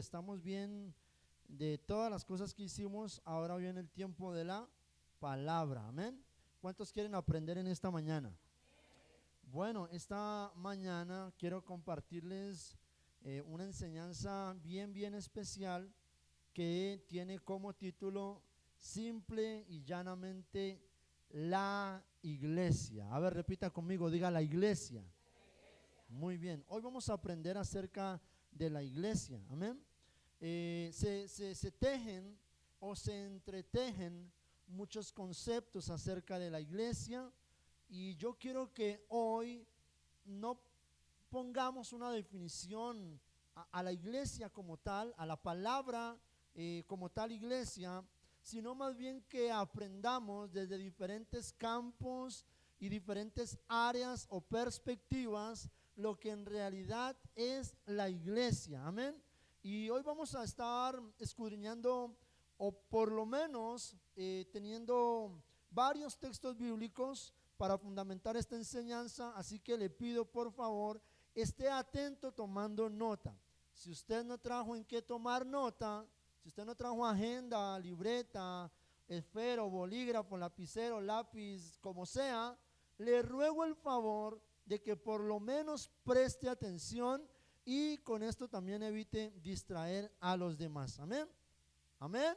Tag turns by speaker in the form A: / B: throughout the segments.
A: estamos bien de todas las cosas que hicimos. Ahora viene el tiempo de la palabra, amén. ¿Cuántos quieren aprender en esta mañana? Bueno, esta mañana quiero compartirles una enseñanza bien especial que tiene como título simple y llanamente la iglesia. A ver, repita conmigo, diga la iglesia. Muy bien, hoy vamos a aprender acerca de la iglesia, amén. Se tejen o se entretejen muchos conceptos acerca de la iglesia, y yo quiero que hoy no pongamos una definición a la iglesia como tal, a la palabra como tal iglesia, sino más bien que aprendamos desde diferentes campos y diferentes áreas o perspectivas lo que en realidad es la iglesia, amén. Y hoy vamos a estar escudriñando, o por lo menos teniendo varios textos bíblicos para fundamentar esta enseñanza, así que le pido por favor esté atento tomando nota. Si usted no trajo en qué tomar nota, si usted no trajo agenda, libreta, esfero, bolígrafo, lapicero, lápiz, como sea, le ruego el favor de que por lo menos preste atención y con esto también evite distraer a los demás. Amén. Amén.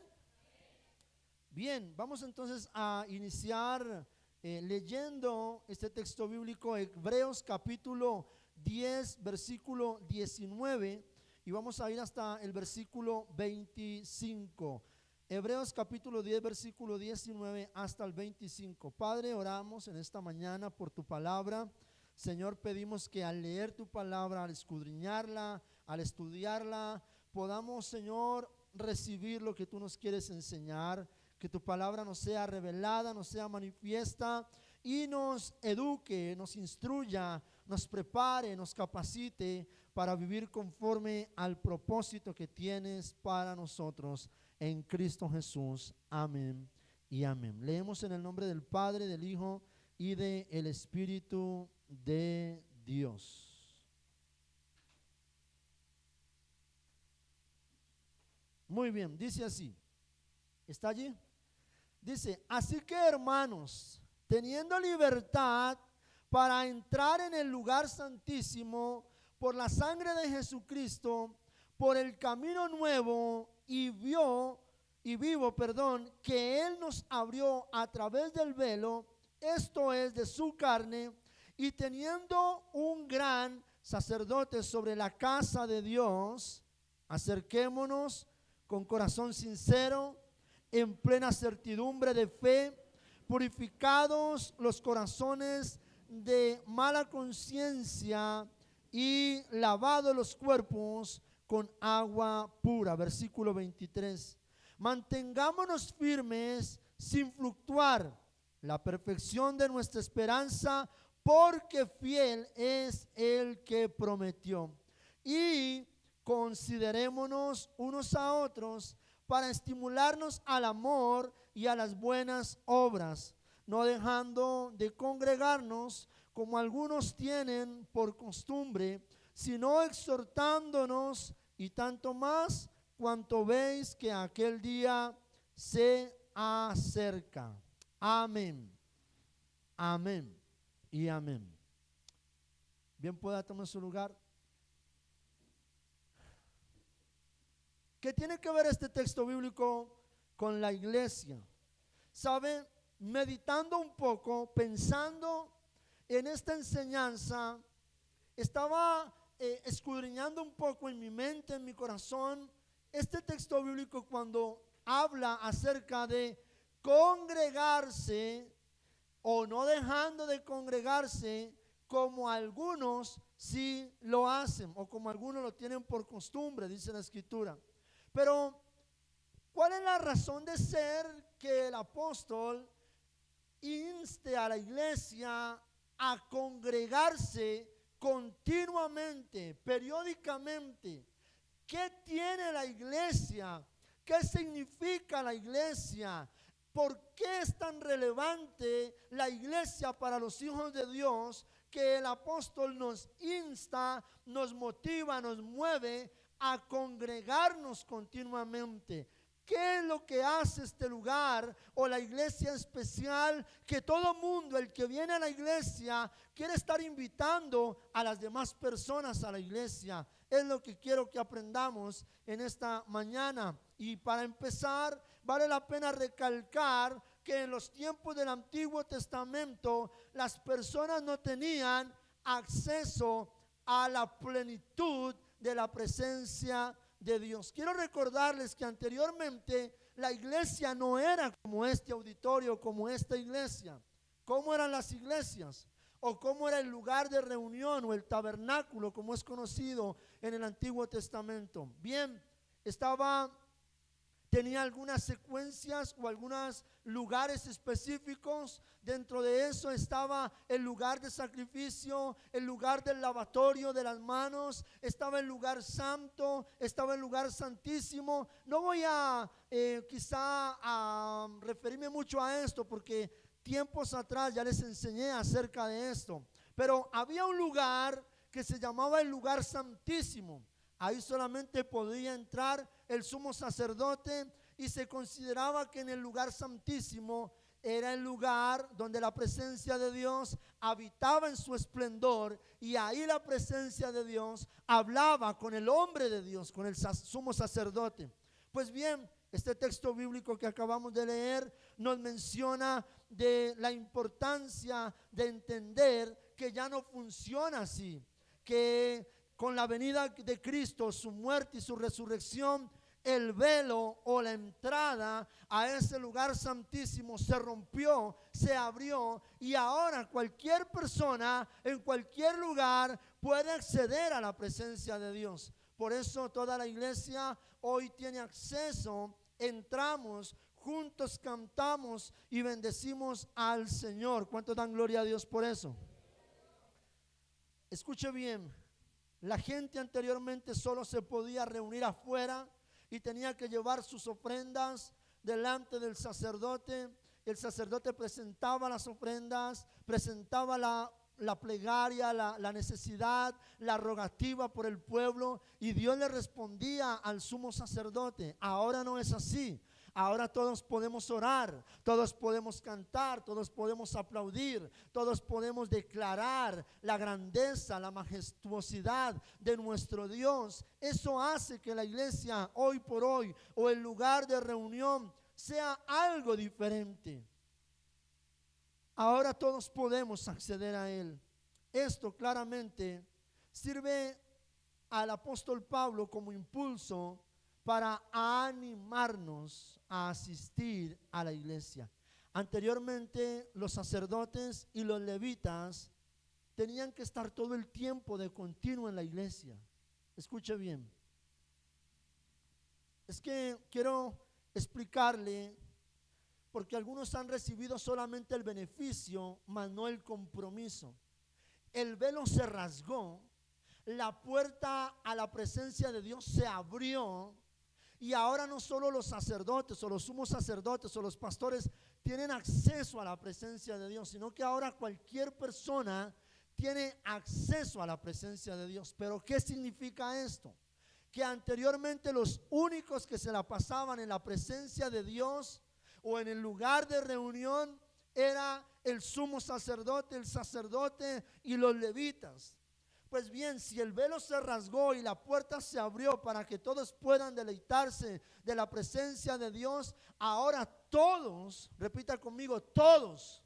A: Bien, vamos entonces a iniciar leyendo este texto bíblico, Hebreos capítulo 10, versículo 19, y vamos a ir hasta el versículo 25. Hebreos capítulo 10, versículo 19 hasta el 25. Padre, oramos en esta mañana por tu palabra. Señor, pedimos que al leer tu palabra, al escudriñarla, al estudiarla, podamos, Señor, recibir lo que tú nos quieres enseñar. Que tu palabra nos sea revelada, nos sea manifiesta y nos eduque, nos instruya, nos prepare, nos capacite para vivir conforme al propósito que tienes para nosotros en Cristo Jesús. Amén y amén. Leemos en el nombre del Padre, del Hijo y del Espíritu de Dios. Muy bien, dice así. ¿Está allí? Dice, así que hermanos, teniendo libertad para entrar en el lugar santísimo por la sangre de Jesucristo, por el camino nuevo y vivo, que Él nos abrió a través del velo, esto es de su carne, y teniendo un gran sacerdote sobre la casa de Dios, acerquémonos con corazón sincero, en plena certidumbre de fe, purificados los corazones de mala conciencia y lavados los cuerpos con agua pura. Versículo 23. Mantengámonos firmes sin fluctuar la perfección de nuestra esperanza, porque fiel es el que prometió. Y considerémonos unos a otros para estimularnos al amor y a las buenas obras, no dejando de congregarnos como algunos tienen por costumbre, sino exhortándonos, y tanto más cuanto veis que aquel día se acerca. Amén, amén y amén. Bien, pueda tomar su lugar. ¿Qué tiene que ver este texto bíblico con la iglesia? ¿Sabe? Meditando un poco, pensando en esta enseñanza, estaba escudriñando un poco en mi mente, en mi corazón, este texto bíblico cuando habla acerca de congregarse o no dejando de congregarse, como algunos sí lo hacen o como algunos lo tienen por costumbre, dice la Escritura. Pero, ¿cuál es la razón de ser que el apóstol inste a la iglesia a congregarse continuamente, periódicamente? ¿Qué tiene la iglesia? ¿Qué significa la iglesia? ¿Por qué es tan relevante la iglesia para los hijos de Dios que el apóstol nos insta, nos motiva, nos mueve a congregarnos continuamente. ¿Qué es lo que hace este lugar o la iglesia especial? Que todo mundo, el que viene a la iglesia, quiere estar invitando a las demás personas a la iglesia. Es lo que quiero que aprendamos en esta mañana. Y para empezar, vale la pena recalcar que en los tiempos del Antiguo Testamento las personas no tenían acceso a la plenitud de la presencia de Dios. Quiero recordarles que anteriormente la iglesia no era como este auditorio, como esta iglesia. ¿Cómo eran las iglesias? O cómo era el lugar de reunión o el tabernáculo, como es conocido en el Antiguo Testamento. Bien, tenía algunas secuencias o algunos lugares específicos. Dentro de eso estaba el lugar de sacrificio, el lugar del lavatorio de las manos, estaba el lugar santo, estaba el lugar santísimo. No voy a quizá a referirme mucho a esto porque tiempos atrás ya les enseñé acerca de esto. Pero había un lugar que se llamaba el lugar santísimo. Ahí solamente podía entrar el sumo sacerdote y se consideraba que en el lugar santísimo era el lugar donde la presencia de Dios habitaba en su esplendor, y ahí la presencia de Dios hablaba con el hombre de Dios, con el sumo sacerdote. Pues bien, este texto bíblico que acabamos de leer nos menciona de la importancia de entender que ya no funciona así, que con la venida de Cristo, su muerte y su resurrección, el velo o la entrada a ese lugar santísimo se rompió, se abrió, y ahora cualquier persona en cualquier lugar puede acceder a la presencia de Dios. Por eso toda la iglesia hoy tiene acceso, entramos, juntos cantamos y bendecimos al Señor. ¿Cuántos dan gloria a Dios por eso? Escuche bien. La gente anteriormente solo se podía reunir afuera y tenía que llevar sus ofrendas delante del sacerdote. El sacerdote presentaba las ofrendas, presentaba la plegaria, la necesidad, la rogativa por el pueblo, y Dios le respondía al sumo sacerdote. Ahora no es así. Ahora todos podemos orar, todos podemos cantar, todos podemos aplaudir, todos podemos declarar la grandeza, la majestuosidad de nuestro Dios. Eso hace que la iglesia hoy por hoy, o el lugar de reunión, sea algo diferente. Ahora todos podemos acceder a Él. Esto claramente sirve al apóstol Pablo como impulso para animarnos a asistir a la iglesia. Anteriormente los sacerdotes y los levitas tenían que estar todo el tiempo de continuo en la iglesia. Escuche bien. Es que quiero explicarle, porque algunos han recibido solamente el beneficio, mas no el compromiso. El velo se rasgó, la puerta a la presencia de Dios se abrió, y ahora no solo los sacerdotes o los sumos sacerdotes o los pastores tienen acceso a la presencia de Dios, sino que ahora cualquier persona tiene acceso a la presencia de Dios. Pero ¿qué significa esto? Que anteriormente los únicos que se la pasaban en la presencia de Dios o en el lugar de reunión era el sumo sacerdote, el sacerdote y los levitas. Pues bien, si el velo se rasgó y la puerta se abrió para que todos puedan deleitarse de la presencia de Dios, ahora todos, repita conmigo, todos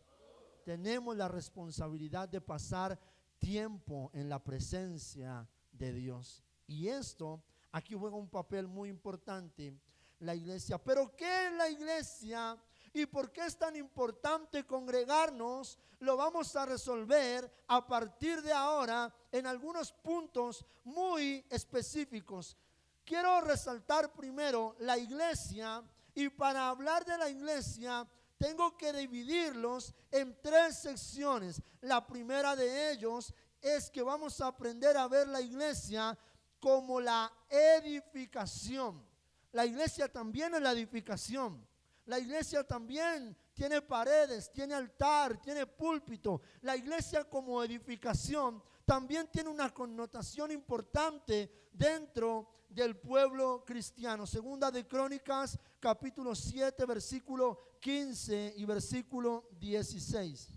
A: tenemos la responsabilidad de pasar tiempo en la presencia de Dios. Y esto aquí juega un papel muy importante la iglesia. ¿Pero qué es la iglesia? ¿Y por qué es tan importante congregarnos? Lo vamos a resolver a partir de ahora en algunos puntos muy específicos. Quiero resaltar primero la iglesia, y para hablar de la iglesia tengo que dividirlos en tres secciones. La primera de ellos es que vamos a aprender a ver la iglesia como la edificación. La iglesia también es la edificación. La iglesia también tiene paredes, tiene altar, tiene púlpito. La iglesia como edificación también tiene una connotación importante dentro del pueblo cristiano. Segunda de Crónicas, capítulo 7, versículo 15 y versículo 16.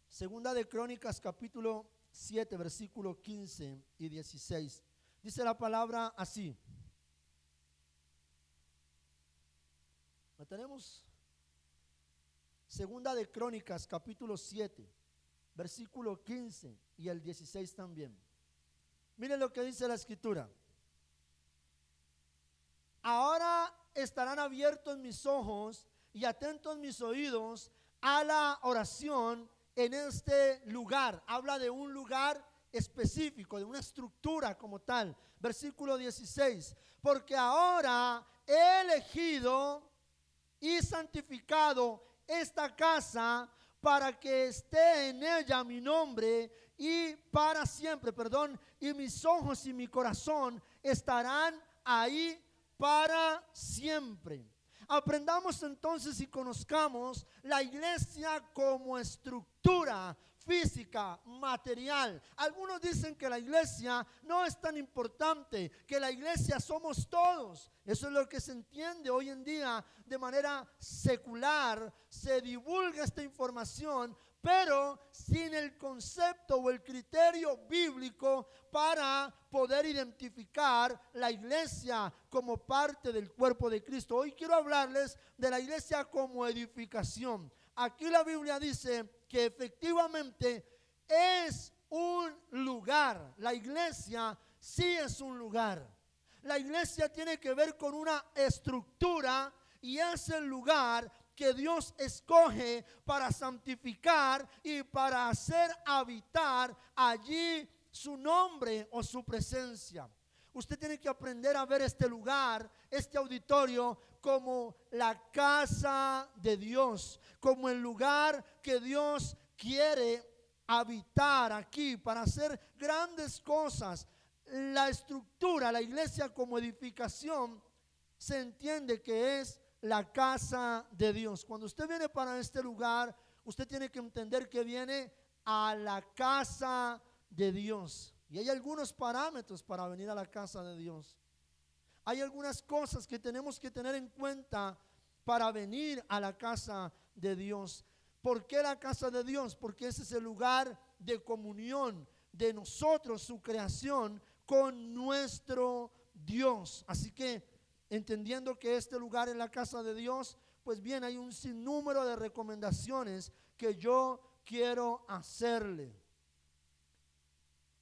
A: Segunda de Crónicas, capítulo 7, versículo 15 y 16. Dice la palabra así. ¿La tenemos? Segunda de Crónicas, capítulo 7, versículo 15 y el 16 también. Miren lo que dice la escritura. Ahora estarán abiertos mis ojos y atentos mis oídos a la oración en este lugar. Habla de un lugar específico, de una estructura como tal. Versículo 16. Porque ahora he elegido y santificado esta casa para que esté en ella mi nombre y para siempre, y mis ojos y mi corazón estarán ahí para siempre. Aprendamos entonces y conozcamos la iglesia como estructura física, material. Algunos dicen que la iglesia no es tan importante, que la iglesia somos todos. Eso es lo que se entiende hoy en día de manera secular. Se divulga esta información, pero sin el concepto o el criterio bíblico para poder identificar la iglesia como parte del cuerpo de Cristo. Hoy quiero hablarles de la iglesia como edificación. Aquí la Biblia dice que efectivamente es un lugar. La iglesia sí es un lugar. La iglesia tiene que ver con una estructura y es el lugar que Dios escoge para santificar y para hacer habitar allí su nombre o su presencia. Usted tiene que aprender a ver este lugar, este auditorio, como la casa de Dios, como el lugar que Dios quiere habitar aquí para hacer grandes cosas. La estructura, la iglesia como edificación, se entiende que es la casa de Dios. Cuando usted viene para este lugar, usted tiene que entender que viene a la casa de Dios. Y hay algunos parámetros para venir a la casa de Dios. Hay algunas cosas que tenemos que tener en cuenta para venir a la casa de Dios. ¿Por qué la casa de Dios? Porque ese es el lugar de comunión de nosotros, su creación, con nuestro Dios. Así que, entendiendo que este lugar es la casa de Dios, pues bien, hay un sinnúmero de recomendaciones que yo quiero hacerle.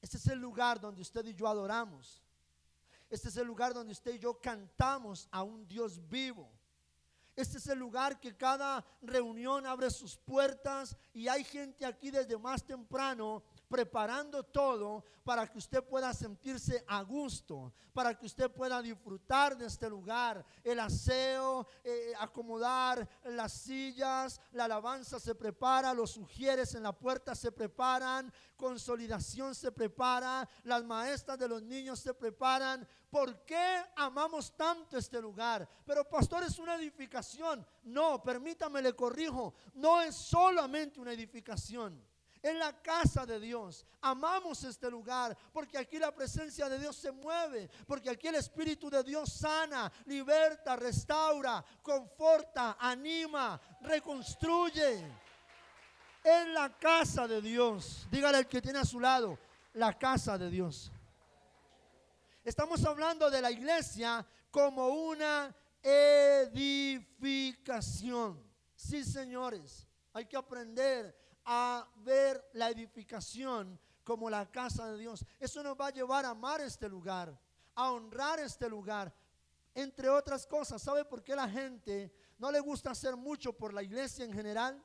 A: Este es el lugar donde usted y yo adoramos. Este es el lugar donde usted y yo cantamos a un Dios vivo. Este es el lugar que cada reunión abre sus puertas y hay gente aquí desde más temprano preparando todo para que usted pueda sentirse a gusto, para que usted pueda disfrutar de este lugar. El aseo, acomodar las sillas, la alabanza se prepara, los ujieres en la puerta se preparan, consolidación se prepara, las maestras de los niños se preparan. ¿Por qué amamos tanto este lugar? Pero pastor, es una edificación. No, permítame, le corrijo, no es solamente una edificación. En la casa de Dios amamos este lugar porque aquí la presencia de Dios se mueve, porque aquí el Espíritu de Dios sana, liberta, restaura, conforta, anima, reconstruye. En la casa de Dios, dígale al que tiene a su lado, la casa de Dios. Estamos hablando de la iglesia como una edificación. Sí, señores, hay que aprender a ver la edificación como la casa de Dios. Eso nos va a llevar a amar este lugar, a honrar este lugar, entre otras cosas. ¿Sabe por qué la gente no le gusta hacer mucho por la iglesia en general?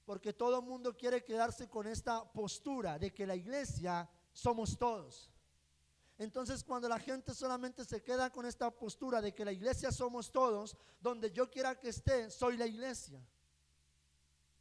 A: Porque todo el mundo quiere quedarse con esta postura de que la iglesia somos todos. Entonces, cuando la gente solamente se queda con esta postura de que la iglesia somos todos, donde yo quiera que esté, soy la iglesia.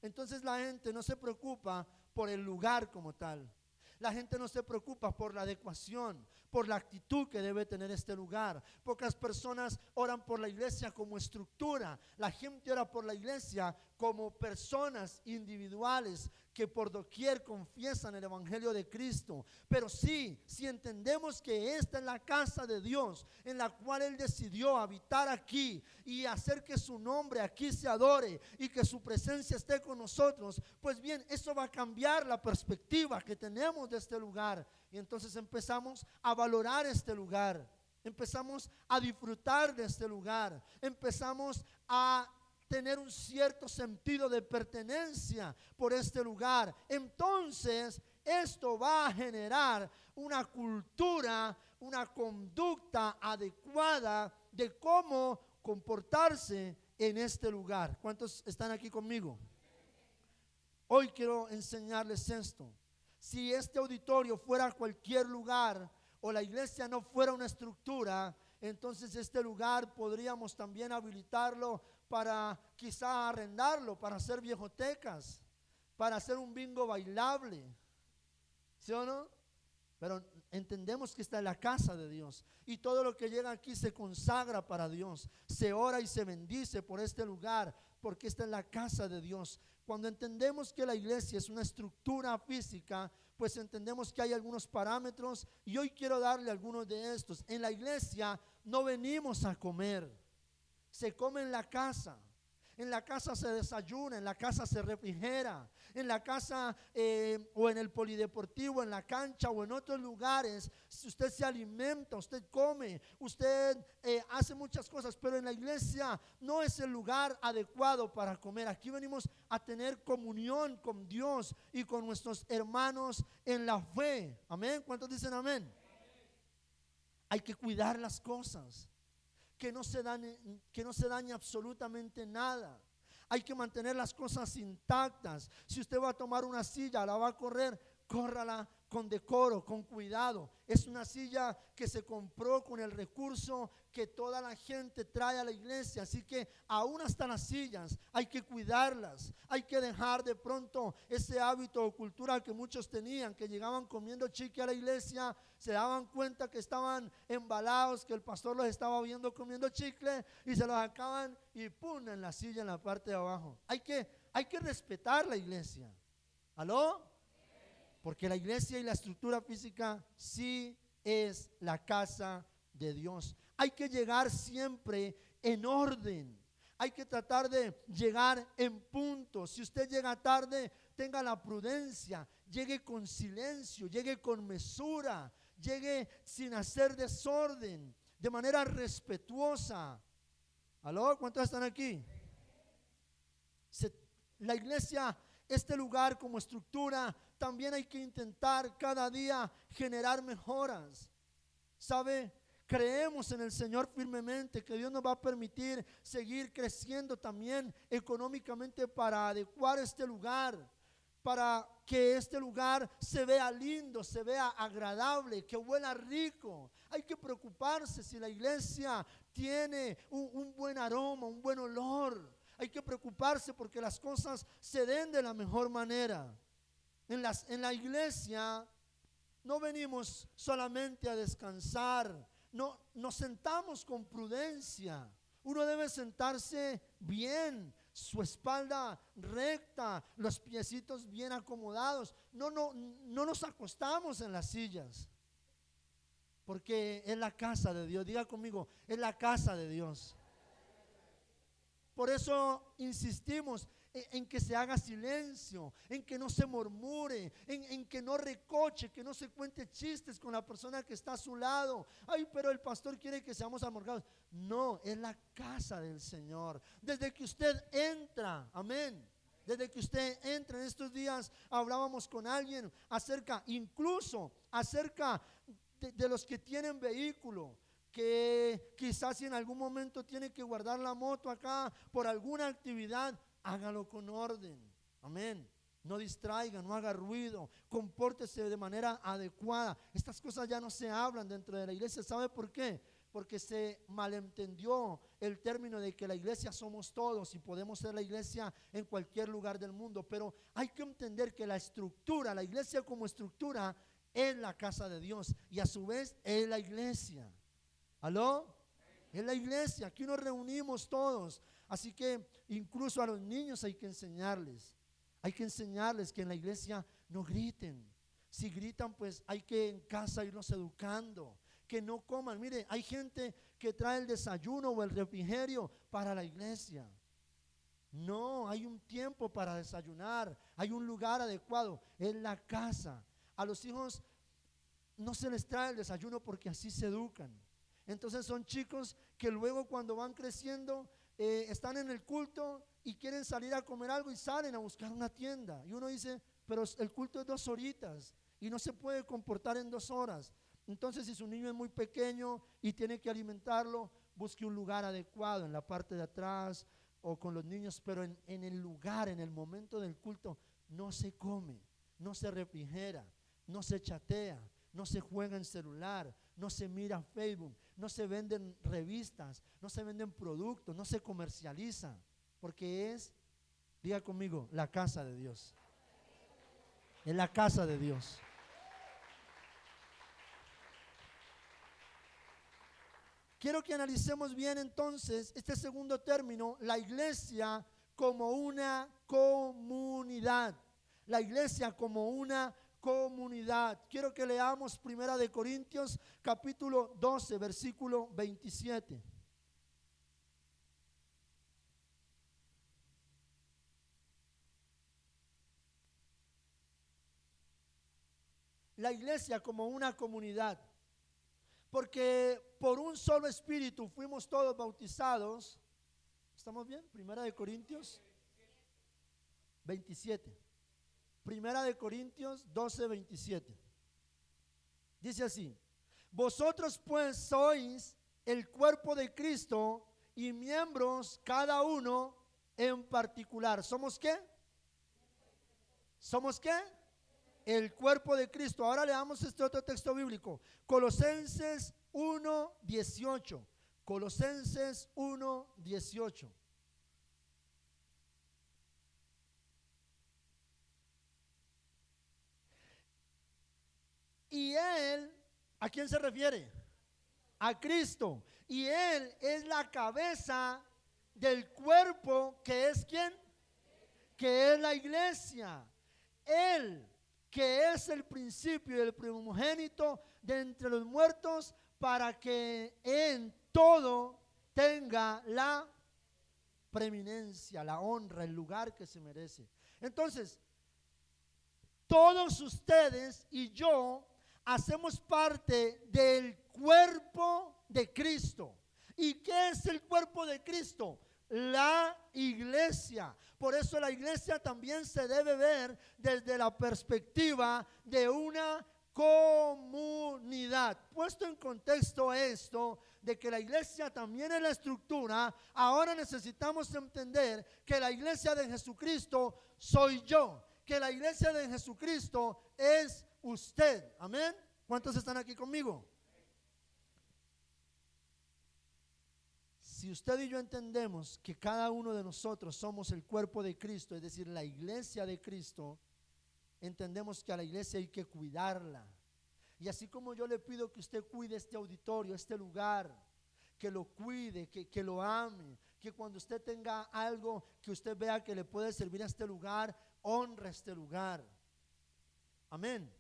A: Entonces la gente no se preocupa por el lugar como tal. La gente no se preocupa por la adecuación, por la actitud que debe tener este lugar. Pocas personas oran por la iglesia como estructura. La gente ora por la iglesia como personas individuales que por doquier confiesan el evangelio de Cristo. Pero sí, si entendemos que esta es la casa de Dios, en la cual Él decidió habitar aquí y hacer que su nombre aquí se adore y que su presencia esté con nosotros, pues bien, eso va a cambiar la perspectiva que tenemos de este lugar. Y entonces empezamos a valorar este lugar, empezamos a disfrutar de este lugar, empezamos a tener un cierto sentido de pertenencia por este lugar. Entonces esto va a generar una cultura, una conducta adecuada de cómo comportarse en este lugar. ¿Cuántos están aquí conmigo? Hoy quiero enseñarles esto. Si este auditorio fuera cualquier lugar o la iglesia no fuera una estructura, entonces este lugar podríamos también habilitarlo para quizá arrendarlo, para hacer viejotecas, para hacer un bingo bailable, ¿sí o no? Pero entendemos que esta es la casa de Dios y todo lo que llega aquí se consagra para Dios, se ora y se bendice por este lugar, porque esta es la casa de Dios. Cuando entendemos que la iglesia es una estructura física, pues entendemos que hay algunos parámetros y hoy quiero darle algunos de estos. En la iglesia no venimos a comer, se come en la casa. En la casa se desayuna, en la casa se refrigera, en la casa o en el polideportivo, en la cancha o en otros lugares, si usted se alimenta, usted come, usted hace muchas cosas, pero en la iglesia no es el lugar adecuado para comer. Aquí venimos a tener comunión con Dios y con nuestros hermanos en la fe. Amén. ¿Cuántos dicen amén? Hay que cuidar las cosas, que no se dañe absolutamente nada. Hay que mantener las cosas intactas. Si usted va a tomar una silla, la va a correr, córrala con decoro, con cuidado. Es una silla que se compró con el recurso que toda la gente trae a la iglesia, así que aún hasta las sillas hay que cuidarlas. Hay que dejar de pronto ese hábito o cultura que muchos tenían, que llegaban comiendo chicle a la iglesia, se daban cuenta que estaban embalados, que el pastor los estaba viendo comiendo chicle y se los sacaban y pum, en la silla en la parte de abajo. Hay que respetar la iglesia. ¿Aló? Porque la iglesia y la estructura física sí es la casa de Dios. Hay que llegar siempre en orden. Hay que tratar de llegar en punto. Si usted llega tarde, tenga la prudencia. Llegue con silencio, llegue con mesura, llegue sin hacer desorden, de manera respetuosa. ¿Aló? ¿Cuántos están aquí? La iglesia, este lugar como estructura, también hay que intentar cada día generar mejoras. ¿Sabe? Creemos en el Señor firmemente que Dios nos va a permitir seguir creciendo también económicamente para adecuar este lugar, para que este lugar se vea lindo, se vea agradable, que huela rico. Hay que preocuparse si la iglesia tiene un buen aroma, un buen olor. Hay que preocuparse porque las cosas se den de la mejor manera. En la iglesia no venimos solamente a descansar, no, nos sentamos con prudencia. Uno debe sentarse bien, su espalda recta, los piecitos bien acomodados. No nos acostamos en las sillas, porque es la casa de Dios. Diga conmigo, es la casa de Dios. Por eso insistimos en que se haga silencio, en que no se murmure, en que no recoche, que no se cuente chistes con la persona que está a su lado. Ay, pero el pastor quiere que seamos amargados. No, es la casa del Señor. Desde que usted entra, amén. Desde que usted entra, en estos días hablábamos con alguien incluso acerca de los que tienen vehículo, que quizás si en algún momento tiene que guardar la moto acá por alguna actividad, hágalo con orden, amén. No distraiga, no haga ruido, compórtese de manera adecuada. Estas cosas ya no se hablan dentro de la iglesia. ¿Sabe por qué? Porque se malentendió el término de que la iglesia somos todos y podemos ser la iglesia en cualquier lugar del mundo. Pero hay que entender que la estructura, la iglesia como estructura, es la casa de Dios y a su vez es la iglesia. ¿Aló? Es la iglesia, aquí nos reunimos todos. Así que incluso a los niños hay que enseñarles. Hay que enseñarles que en la iglesia no griten. Si gritan, pues hay que en casa irlos educando. Que no coman. Mire, hay gente que trae el desayuno o el refrigerio para la iglesia. No, hay un tiempo para desayunar. Hay un lugar adecuado. Es la casa. A los hijos no se les trae el desayuno porque así se educan. Entonces son chicos que luego cuando van creciendo están en el culto y quieren salir a comer algo y salen a buscar una tienda. Y uno dice, pero el culto es 2 horitas y no se puede comportar en 2 horas. Entonces si su niño es muy pequeño y tiene que alimentarlo, busque un lugar adecuado en la parte de atrás o con los niños, pero en el lugar, en el momento del culto, no se come, no se refrigera, no se chatea, no se juega en celular, no se mira Facebook, no se venden revistas, no se venden productos, no se comercializa, porque es, diga conmigo, la casa de Dios. Es la casa de Dios. Quiero que analicemos bien entonces este segundo término, la iglesia como una comunidad. La iglesia como una comunidad. Quiero que leamos 1 Corintios capítulo 12, versículo 27. La iglesia como una comunidad. Porque por un solo espíritu fuimos todos bautizados. ¿Estamos bien? 1 Corintios 27. 1 Corintios 12, 27. Dice así: vosotros pues sois el cuerpo de Cristo y miembros cada uno en particular. ¿Somos qué? ¿Somos qué? El cuerpo de Cristo. Ahora leamos este otro texto bíblico. Colosenses 1, 18. Colosenses 1, 18. Y Él, ¿a quién se refiere? A Cristo. Y Él es la cabeza del cuerpo, que es ¿quién? Que es la iglesia. Él, que es el principio y el primogénito de entre los muertos, para que en todo tenga la preeminencia, la honra, el lugar que se merece. Entonces, todos ustedes y yo hacemos parte del cuerpo de Cristo. ¿Y qué es el cuerpo de Cristo? La iglesia. Por eso la iglesia también se debe ver desde la perspectiva de una comunidad. Puesto en contexto esto de que la iglesia también es la estructura, ahora necesitamos entender que la iglesia de Jesucristo soy yo, que la iglesia de Jesucristo es usted. Amén. ¿Cuántos están aquí conmigo? Si usted y yo entendemos que cada uno de nosotros somos el cuerpo de Cristo, es decir, la iglesia de Cristo, entendemos que a la iglesia hay que cuidarla. Y así como yo le pido que usted cuide este auditorio, este lugar, que lo cuide, que lo ame, que cuando usted tenga algo que usted vea que le puede servir a este lugar, honre este lugar. Amén.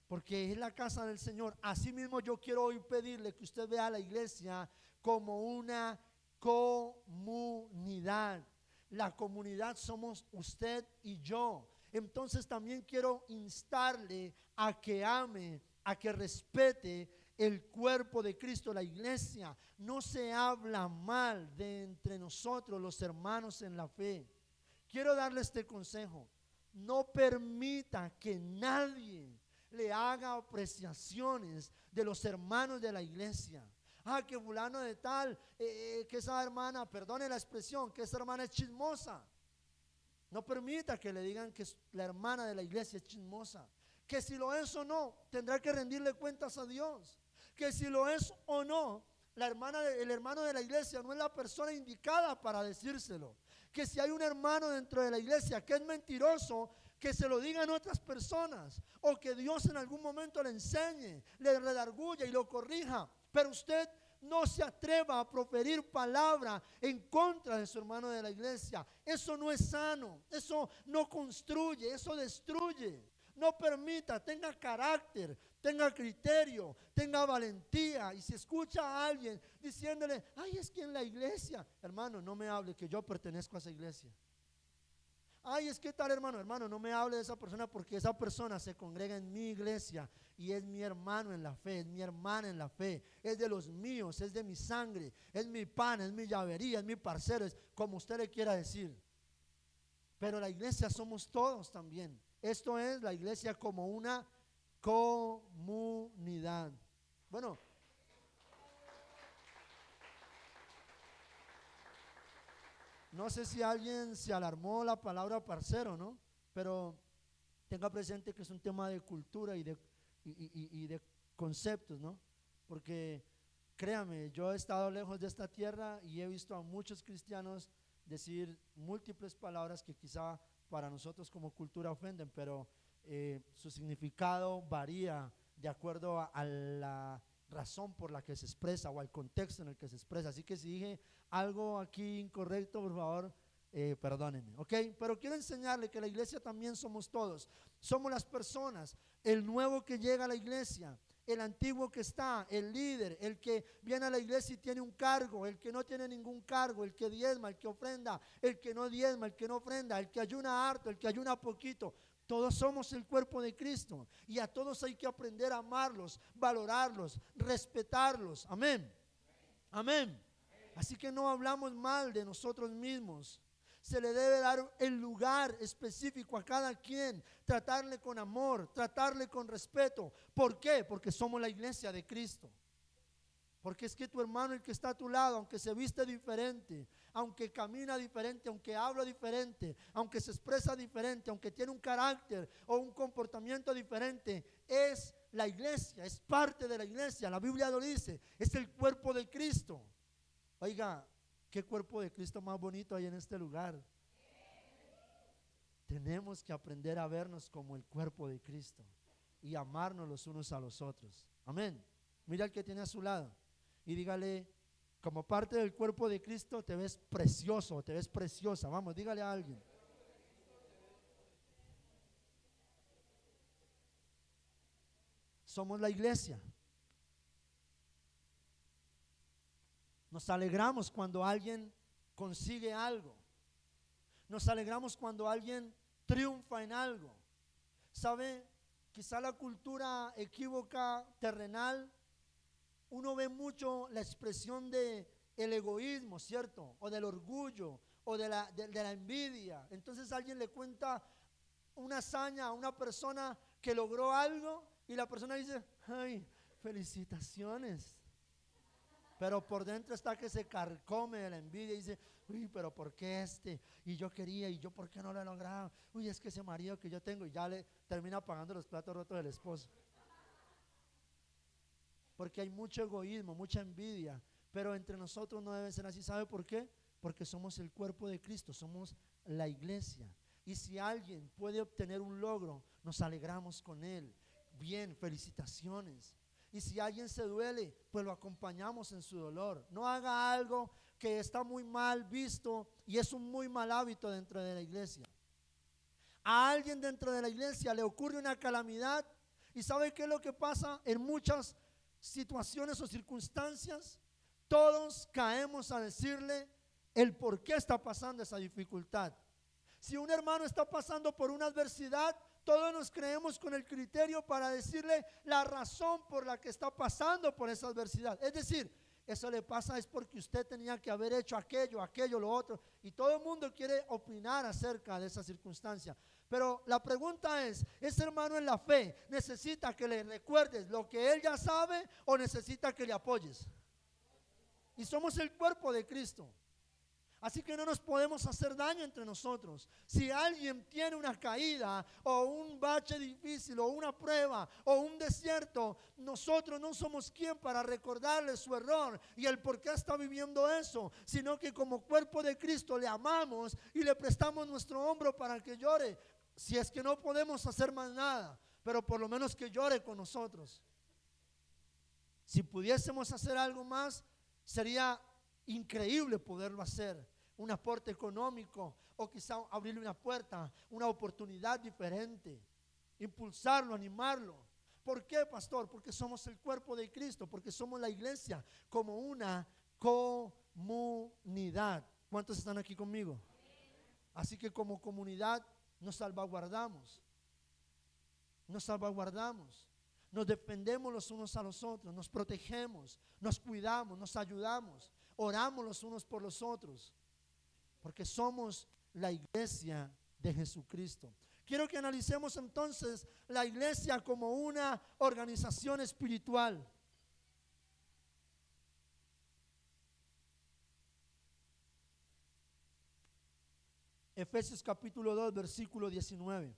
A: Porque es la casa del Señor. Asimismo yo quiero hoy pedirle que usted vea a la iglesia como una comunidad. La comunidad somos usted y yo. Entonces también quiero instarle a que ame, a que respete el cuerpo de Cristo, la iglesia. No se habla mal de entre nosotros los hermanos en la fe. Quiero darle este consejo: no permita que nadie le haga apreciaciones de los hermanos de la iglesia. Que fulano de tal, que esa hermana, perdone la expresión, que esa hermana es chismosa. No permita que le digan que la hermana de la iglesia es chismosa. Que si lo es o no, tendrá que rendirle cuentas a Dios. Que si lo es o no, el hermano de la iglesia no es la persona indicada para decírselo. Que si hay un hermano dentro de la iglesia que es mentiroso, que se lo digan otras personas, o que Dios en algún momento le enseñe, le redarguya y lo corrija. Pero usted no se atreva a proferir palabra en contra de su hermano de la iglesia. Eso no es sano, eso no construye, eso destruye. No permita, tenga carácter, tenga criterio, tenga valentía. Y si escucha a alguien diciéndole, ay, es que en la iglesia, hermano, no me hable, que yo pertenezco a esa iglesia. Ay, es que tal, hermano, no me hable de esa persona, porque esa persona se congrega en mi iglesia y es mi hermano en la fe, es mi hermana en la fe, es de los míos, es de mi sangre, es mi pan, es mi llavería, es mi parcero, es como usted le quiera decir. Pero la iglesia somos todos también. Esto es la iglesia como una comunidad. Bueno, no sé si alguien se alarmó la palabra parcero, ¿no? Pero tenga presente que es un tema de cultura y de conceptos, ¿no? Porque créame, yo he estado lejos de esta tierra y he visto a muchos cristianos decir múltiples palabras que quizá para nosotros como cultura ofenden, pero su significado varía de acuerdo a la razón por la que se expresa o al contexto en el que se expresa. Así que si dije algo aquí incorrecto, por favor, perdónenme, ¿ok? Pero quiero enseñarle que la iglesia también somos todos, somos las personas, el nuevo que llega a la iglesia, el antiguo que está, el líder, el que viene a la iglesia y tiene un cargo, el que no tiene ningún cargo, el que diezma, el que ofrenda, el que no diezma, el que no ofrenda, el que ayuna harto, el que ayuna poquito. Todos somos el cuerpo de Cristo y a todos hay que aprender a amarlos, valorarlos, respetarlos. Amén. Amén. Así que no hablamos mal de nosotros mismos. Se le debe dar el lugar específico a cada quien, tratarle con amor, tratarle con respeto. ¿Por qué? Porque somos la iglesia de Cristo. Porque es que tu hermano, el que está a tu lado, aunque se viste diferente, aunque camina diferente, aunque habla diferente, aunque se expresa diferente, aunque tiene un carácter o un comportamiento diferente, es la iglesia, es parte de la iglesia. La Biblia lo dice, es el cuerpo de Cristo. Oiga, ¿qué cuerpo de Cristo más bonito hay en este lugar? Tenemos que aprender a vernos como el cuerpo de Cristo y amarnos los unos a los otros. Amén. Mira al que tiene a su lado y dígale, como parte del cuerpo de Cristo, te ves precioso, te ves preciosa. Vamos, dígale a alguien. Somos la iglesia. Nos alegramos cuando alguien consigue algo. Nos alegramos cuando alguien triunfa en algo. ¿Sabe? Quizá la cultura equívoca terrenal, uno ve mucho la expresión de el egoísmo, ¿cierto? O del orgullo, o de la envidia. Entonces alguien le cuenta una hazaña a una persona que logró algo y la persona dice, ay, felicitaciones. Pero por dentro está que se carcome de la envidia y dice, uy, pero ¿por qué este? Y yo quería, y yo ¿por qué no lo he logrado? Uy, es que ese marido que yo tengo, y ya le termina pagando los platos rotos del esposo. Porque hay mucho egoísmo, mucha envidia, pero entre nosotros no debe ser así. ¿Sabe por qué? Porque somos el cuerpo de Cristo, somos la iglesia. Y si alguien puede obtener un logro, nos alegramos con él. Bien, felicitaciones. Y si alguien se duele, pues lo acompañamos en su dolor. No haga algo que está muy mal visto y es un muy mal hábito dentro de la iglesia. A alguien dentro de la iglesia le ocurre una calamidad y ¿sabe qué es lo que pasa en muchas situaciones o circunstancias? Todos caemos a decirle el por qué está pasando esa dificultad. Si un hermano está pasando por una adversidad, todos nos creemos con el criterio para decirle la razón por la que está pasando por esa adversidad. Es decir, eso le pasa es porque usted tenía que haber hecho aquello, lo otro. Y todo el mundo quiere opinar acerca de esa circunstancia. Pero la pregunta es, ¿ese hermano en la fe necesita que le recuerdes lo que él ya sabe o necesita que le apoyes? Y somos el cuerpo de Cristo. Así que no nos podemos hacer daño entre nosotros. Si alguien tiene una caída o un bache difícil o una prueba o un desierto, nosotros no somos quien para recordarle su error y el por qué está viviendo eso, sino que como cuerpo de Cristo le amamos y le prestamos nuestro hombro para que llore. Si es que no podemos hacer más nada, pero por lo menos que llore con nosotros. Si pudiésemos hacer algo más, sería increíble poderlo hacer. Un aporte económico o quizá abrirle una puerta, una oportunidad diferente, impulsarlo, animarlo. ¿Por qué, pastor? Porque somos el cuerpo de Cristo, porque somos la iglesia como una comunidad. ¿Cuántos están aquí conmigo? Así que como comunidad nos salvaguardamos, nos defendemos los unos a los otros, nos protegemos, nos cuidamos, nos ayudamos, oramos los unos por los otros, porque somos la iglesia de Jesucristo. Quiero que analicemos entonces la iglesia como una organización espiritual. Efesios capítulo 2, versículo 19.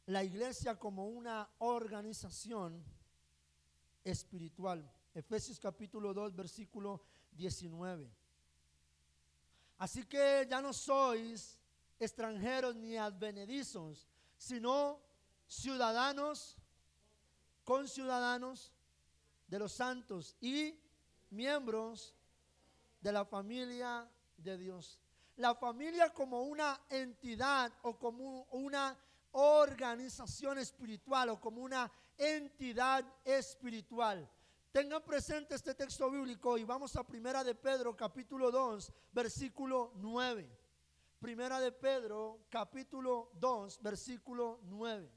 A: La iglesia como una organización espiritual. Efesios capítulo 2, versículo 19. Así que ya no sois extranjeros ni advenedizos, sino ciudadanos, conciudadanos de los santos y miembros de la familia de Dios. La familia como una entidad o como una organización espiritual o como una entidad espiritual. Tengan presente este texto bíblico y vamos a Primera de Pedro capítulo 2 versículo 9. Primera de Pedro capítulo 2 versículo 9.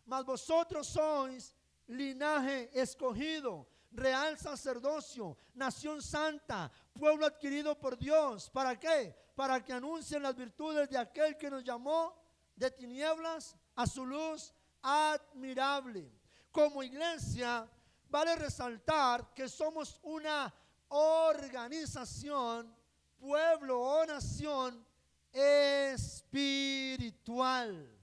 A: Mas vosotros sois linaje escogido, real sacerdocio, nación santa, pueblo adquirido por Dios. ¿Para qué? Para que anuncien las virtudes de aquel que nos llamó de tinieblas a su luz admirable. Como iglesia, vale resaltar que somos una organización, pueblo o nación espiritual.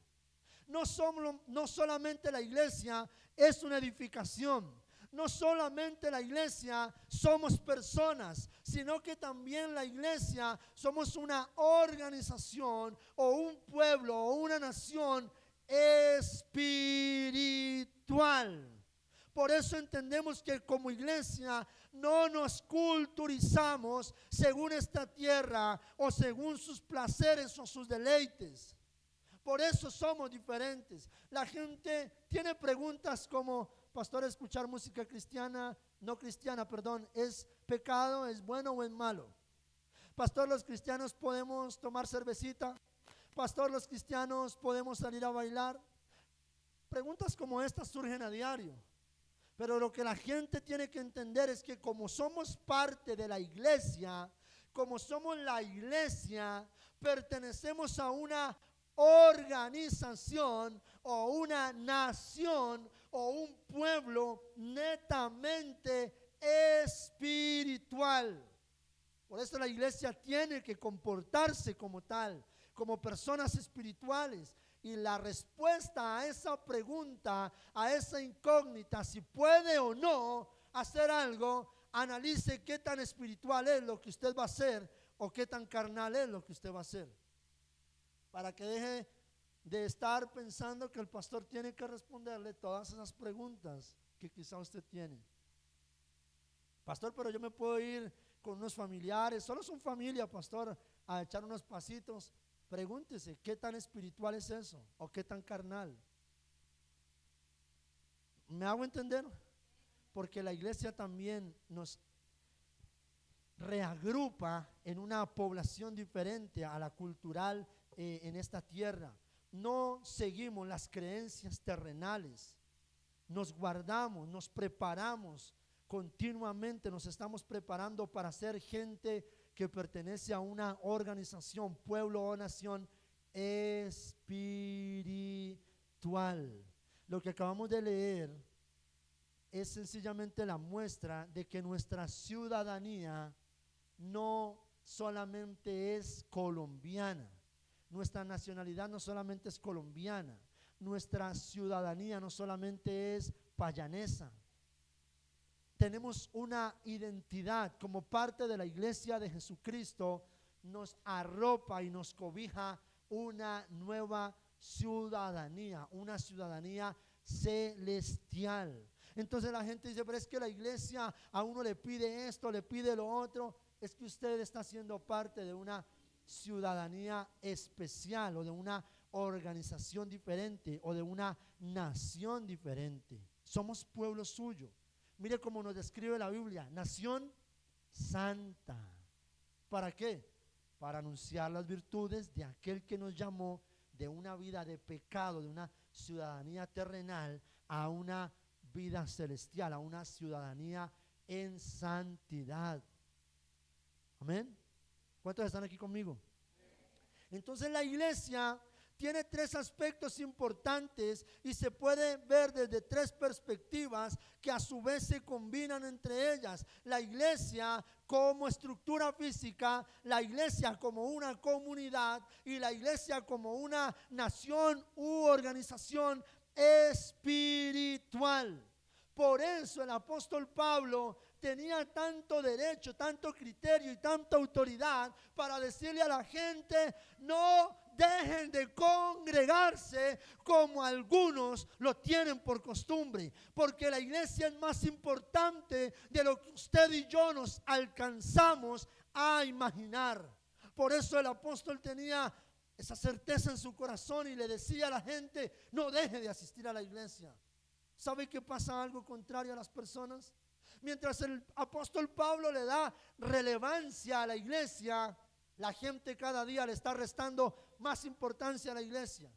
A: No solamente la iglesia es una edificación, no solamente la iglesia somos personas, sino que también la iglesia somos una organización o un pueblo o una nación espiritual. Por eso entendemos que como iglesia no nos culturizamos según esta tierra o según sus placeres o sus deleites. Por eso somos diferentes. La gente tiene preguntas como: pastor, escuchar música cristiana, no cristiana, perdón, ¿es pecado, es bueno o es malo? Pastor, los cristianos podemos tomar cervecita. Pastor, los cristianos podemos salir a bailar. Preguntas como estas surgen a diario. Pero lo que la gente tiene que entender es que como somos parte de la iglesia, como somos la iglesia, pertenecemos a una organización o una nación o un pueblo netamente espiritual. Por eso la iglesia tiene que comportarse como tal, como personas espirituales. Y la respuesta a esa pregunta, a esa incógnita, si puede o no hacer algo, analice qué tan espiritual es lo que usted va a hacer o qué tan carnal es lo que usted va a hacer. Para que deje de estar pensando que el pastor tiene que responderle todas esas preguntas que quizá usted tiene. Pastor, pero yo me puedo ir con unos familiares, solo son familia, pastor, a echar unos pasitos. Pregúntese, ¿qué tan espiritual es eso? ¿O qué tan carnal? ¿Me hago entender? Porque la iglesia también nos reagrupa en una población diferente a la cultural en esta tierra. No seguimos las creencias terrenales, nos guardamos, nos preparamos continuamente, nos estamos preparando para ser gente que pertenece a una organización, pueblo o nación espiritual. Lo que acabamos de leer es sencillamente la muestra de que nuestra ciudadanía no solamente es colombiana, nuestra nacionalidad no solamente es colombiana, nuestra ciudadanía no solamente es payanesa. Tenemos una identidad como parte de la iglesia de Jesucristo, nos arropa y nos cobija una nueva ciudadanía, una ciudadanía celestial. Entonces la gente dice, pero es que la iglesia a uno le pide esto, le pide lo otro. Es que usted está siendo parte de una ciudadanía especial o de una organización diferente o de una nación diferente. Somos pueblo suyo. Mire cómo nos describe la Biblia: nación santa. ¿Para qué? Para anunciar las virtudes de aquel que nos llamó de una vida de pecado, de una ciudadanía terrenal, a una vida celestial, a una ciudadanía en santidad. Amén. ¿Cuántos están aquí conmigo? Entonces la iglesia tiene tres aspectos importantes y se puede ver desde tres perspectivas que a su vez se combinan entre ellas. La iglesia como estructura física, la iglesia como una comunidad y la iglesia como una nación u organización espiritual. Por eso el apóstol Pablo tenía tanto derecho, tanto criterio y tanta autoridad para decirle a la gente: no dejen de congregarse como algunos lo tienen por costumbre, porque la iglesia es más importante de lo que usted y yo nos alcanzamos a imaginar. Por eso el apóstol tenía esa certeza en su corazón y le decía a la gente: no deje de asistir a la iglesia. ¿Sabe que pasa algo contrario a las personas? Mientras el apóstol Pablo le da relevancia a la iglesia, la gente cada día le está restando más importancia a la iglesia.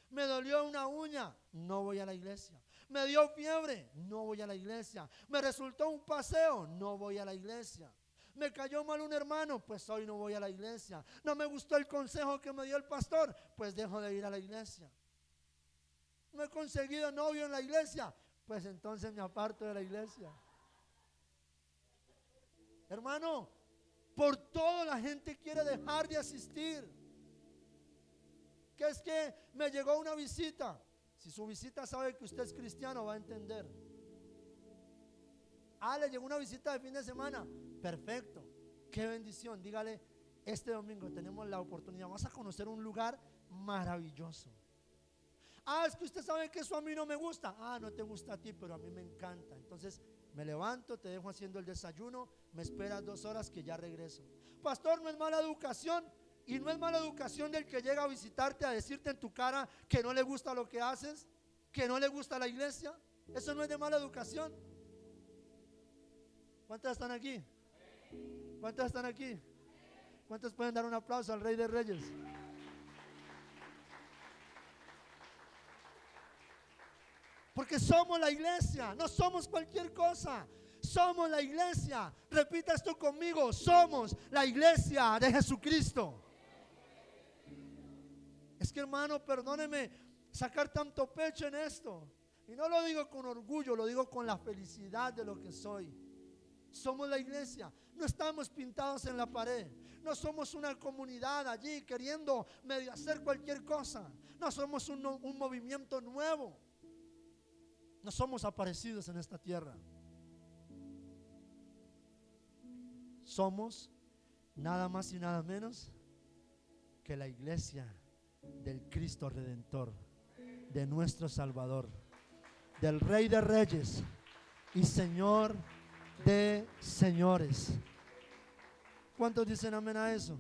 A: Me dolió una uña, no voy a la iglesia. Me dio fiebre, no voy a la iglesia. Me resultó un paseo, no voy a la iglesia. Me cayó mal un hermano, pues hoy no voy a la iglesia. No me gustó el consejo que me dio el pastor, pues dejo de ir a la iglesia. No he conseguido novio en la iglesia, pues entonces me aparto de la iglesia. Hermano, por todo la gente quiere dejar de asistir. Que es que me llegó una visita. Si su visita sabe que usted es cristiano, va a entender. Le llegó una visita de fin de semana. Perfecto, qué bendición. Dígale: este domingo tenemos la oportunidad, vamos a conocer un lugar maravilloso. Es que usted sabe que eso a mí no me gusta. No te gusta a ti, pero a mí me encanta. Entonces me levanto, te dejo haciendo el desayuno, me esperas 2 horas que ya regreso. Pastor, no es mala educación. Y no es mala educación del que llega a visitarte a decirte en tu cara que no le gusta lo que haces, que no le gusta la iglesia. Eso no es de mala educación. ¿Cuántos están aquí? ¿Cuántos están aquí? ¿Cuántos pueden dar un aplauso al Rey de Reyes? Porque somos la iglesia, no somos cualquier cosa. Somos la iglesia. Repita esto conmigo: somos la iglesia de Jesucristo. Es que, hermano, perdóneme sacar tanto pecho en esto. Y no lo digo con orgullo, lo digo con la felicidad de lo que soy. Somos la iglesia. No estamos pintados en la pared. No somos una comunidad allí queriendo medio hacer cualquier cosa. No somos un movimiento nuevo. No somos aparecidos en esta tierra. Somos nada más y nada menos que la iglesia del Cristo Redentor, de nuestro Salvador, del Rey de Reyes y Señor de señores. ¿Cuántos dicen amén a eso?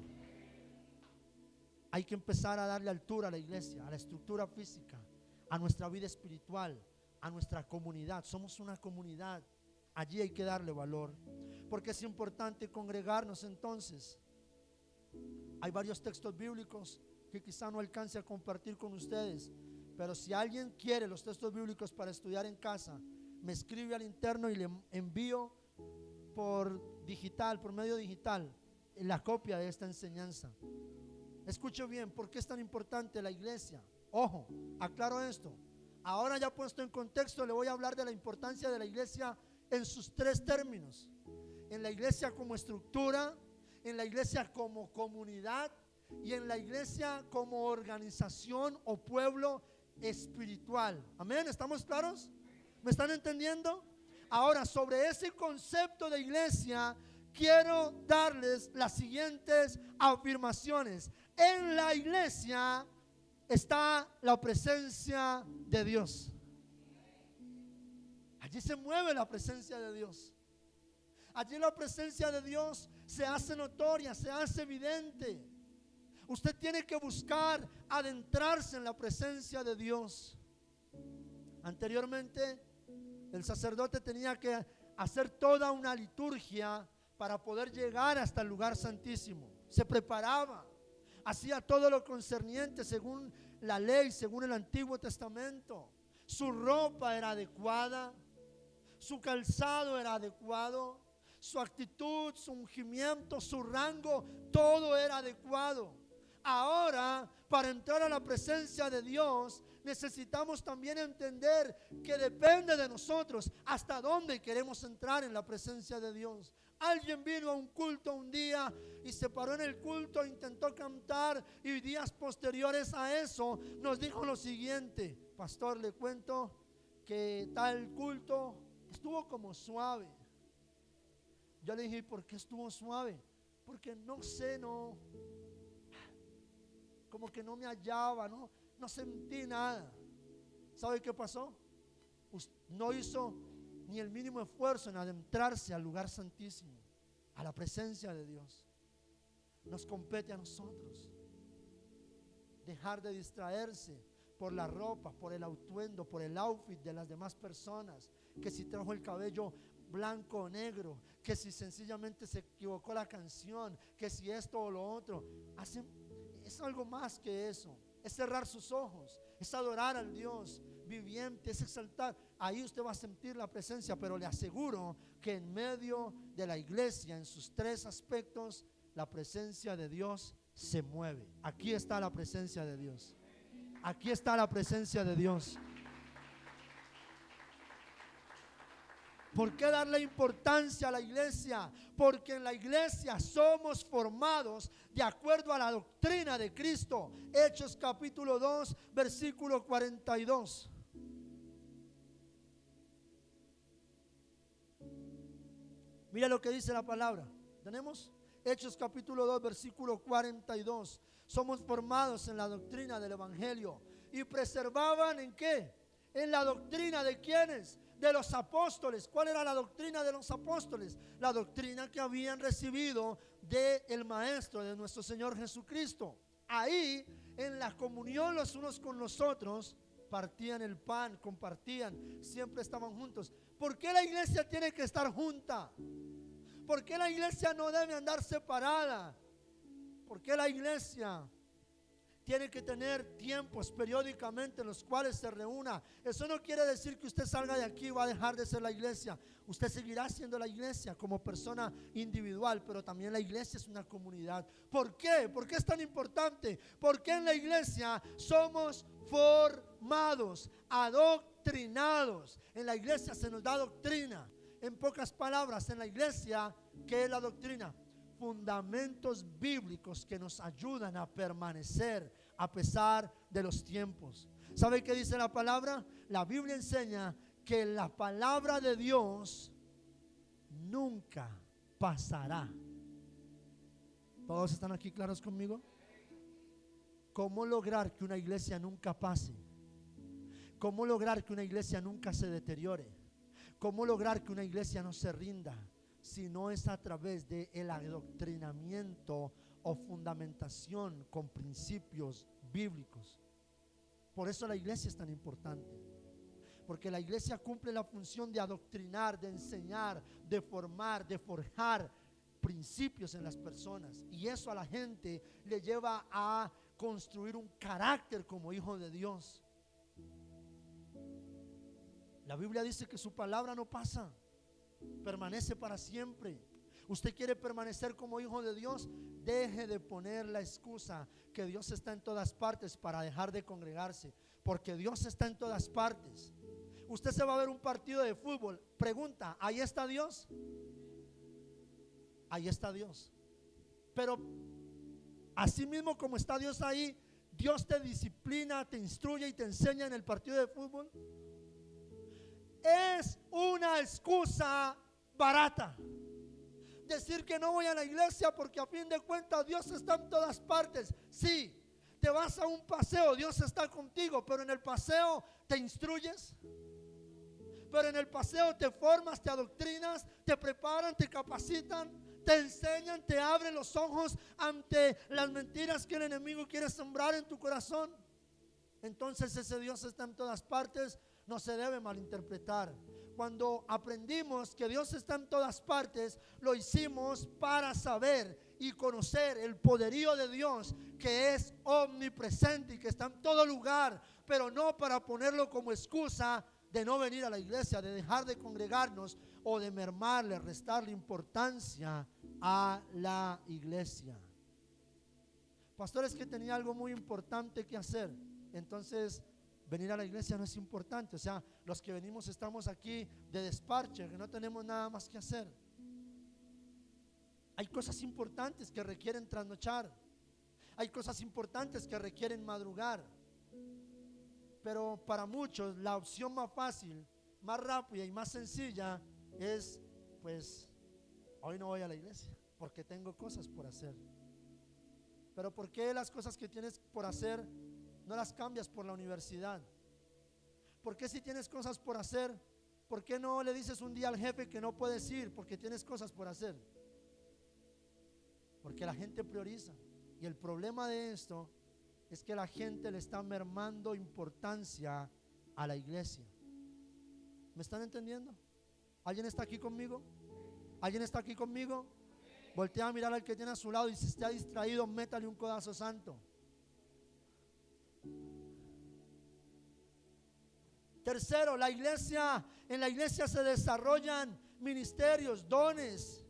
A: Hay que empezar a darle altura a la iglesia, a la estructura física, a nuestra vida espiritual, a nuestra comunidad. Somos una comunidad. Allí hay que darle valor, porque es importante congregarnos. Entonces, hay varios textos bíblicos que quizá no alcance a compartir con ustedes, pero si alguien quiere los textos bíblicos para estudiar en casa, me escribe al interno y le envío por medio digital, la copia de esta enseñanza. Escuche bien, ¿por qué es tan importante la iglesia? Ojo, aclaro esto. Ahora ya puesto en contexto, le voy a hablar de la importancia de la iglesia en sus tres términos: en la iglesia como estructura, en la iglesia como comunidad y en la iglesia como organización o pueblo espiritual. Amén, ¿estamos claros? ¿Me están entendiendo? Ahora, sobre ese concepto de iglesia, quiero darles las siguientes afirmaciones. En la iglesia está la presencia de Dios. Allí se mueve la presencia de Dios. Allí la presencia de Dios se hace notoria, se hace evidente. Usted tiene que buscar adentrarse en la presencia de Dios. Anteriormente, el sacerdote tenía que hacer toda una liturgia para poder llegar hasta el lugar santísimo. Se preparaba, hacía todo lo concerniente según la ley, según el Antiguo Testamento. Su ropa era adecuada, su calzado era adecuado, su actitud, su ungimiento, su rango, todo era adecuado. Ahora, para entrar a la presencia de Dios, necesitamos también entender que depende de nosotros hasta dónde queremos entrar en la presencia de Dios. Alguien vino a un culto un día y se paró en el culto, intentó cantar, y días posteriores a eso nos dijo lo siguiente: pastor, le cuento que tal culto estuvo como suave. Yo le dije, ¿por qué estuvo suave? Porque no sé, como que no me hallaba, no sentí nada. ¿Sabe qué pasó? No hizo ni el mínimo esfuerzo en adentrarse al lugar santísimo, a la presencia de Dios. Nos compete a nosotros dejar de distraerse por la ropa, por el atuendo, por el outfit de las demás personas, que si trajo el cabello blanco o negro, que si sencillamente se equivocó la canción, que si esto o lo otro. Es algo más que eso. Es cerrar sus ojos, es adorar al Dios viviente, es exaltar. Ahí usted va a sentir la presencia, pero le aseguro que en medio de la iglesia, en sus tres aspectos, la presencia de Dios se mueve. Aquí está la presencia de Dios. Aquí está la presencia de Dios. ¿Por qué darle importancia a la iglesia? Porque en la iglesia somos formados de acuerdo a la doctrina de Cristo. Hechos capítulo 2, versículo 42. Mira lo que dice la palabra. ¿Tenemos? Hechos capítulo 2, versículo 42. Somos formados en la doctrina del evangelio. ¿Y preservaban en qué? En la doctrina de ¿quiénes? De los apóstoles. ¿Cuál era la doctrina de los apóstoles? La doctrina que habían recibido del maestro, de nuestro Señor Jesucristo. Ahí, en la comunión los unos con los otros, partían el pan, compartían, siempre estaban juntos. ¿Por qué la iglesia tiene que estar junta? ¿Por qué la iglesia no debe andar separada? ¿Por qué la iglesia tiene que tener tiempos periódicamente en los cuales se reúna? Eso no quiere decir que usted salga de aquí y va a dejar de ser la iglesia. Usted seguirá siendo la iglesia como persona individual, pero también la iglesia es una comunidad. ¿Por qué? ¿Por qué es tan importante? Porque en la iglesia somos formados, adoctrinados. En la iglesia se nos da doctrina. En pocas palabras, en la iglesia, ¿qué es la doctrina? Fundamentos bíblicos que nos ayudan a permanecer a pesar de los tiempos. ¿Sabe qué dice la palabra? La Biblia enseña que la palabra de Dios nunca pasará. ¿Todos están aquí claros conmigo? ¿Cómo lograr que una iglesia nunca pase? ¿Cómo lograr que una iglesia nunca se deteriore? ¿Cómo lograr que una iglesia no se rinda? Si no es a través del adoctrinamiento o fundamentación con principios bíblicos. Por eso la iglesia es tan importante, porque la iglesia cumple la función de adoctrinar, de enseñar, de formar, de forjar principios en las personas, y eso a la gente le lleva a construir un carácter como hijo de Dios. La Biblia dice que su palabra no pasa, permanece para siempre. Usted quiere permanecer como hijo de Dios, deje de poner la excusa que Dios está en todas partes para dejar de congregarse, porque Dios está en todas partes. Usted se va a ver un partido de fútbol, pregunta, ¿ahí está Dios? Ahí está Dios. Pero así mismo como está Dios ahí, Dios te disciplina, te instruye y te enseña en el partido de fútbol. Es una excusa barata decir que no voy a la iglesia porque a fin de cuentas Dios está en todas partes. Sí, te vas a un paseo, Dios está contigo, pero en el paseo te instruyes, pero en el paseo te formas, te adoctrinas, te preparan, te capacitan, te enseñan, te abren los ojos ante las mentiras que el enemigo quiere sembrar en tu corazón. Entonces ese Dios está en todas partes, no se debe malinterpretar. Cuando aprendimos que Dios está en todas partes, lo hicimos para saber y conocer el poderío de Dios, que es omnipresente y que está en todo lugar, pero no para ponerlo como excusa de no venir a la iglesia, de dejar de congregarnos o de mermarle, restarle importancia a la iglesia. Pastor, es que tenía algo muy importante que hacer. Entonces venir a la iglesia no es importante. O sea, los que venimos estamos aquí de desparche, que no tenemos nada más que hacer. Hay cosas importantes que requieren trasnochar. Hay cosas importantes que requieren madrugar. Pero para muchos la opción más fácil, más rápida y más sencilla es, pues, hoy no voy a la iglesia porque tengo cosas por hacer. Pero ¿por qué las cosas que tienes por hacer no las cambias por la universidad? ¿Por qué si tienes cosas por hacer, por qué no le dices un día al jefe que no puedes ir porque tienes cosas por hacer? Porque la gente prioriza. Y el problema de esto es que la gente le está mermando importancia a la iglesia. ¿Me están entendiendo? ¿Alguien está aquí conmigo? ¿Alguien está aquí conmigo? Voltea a mirar al que tiene a su lado y si está distraído, métale un codazo santo. Tercero, en la iglesia se desarrollan ministerios, dones,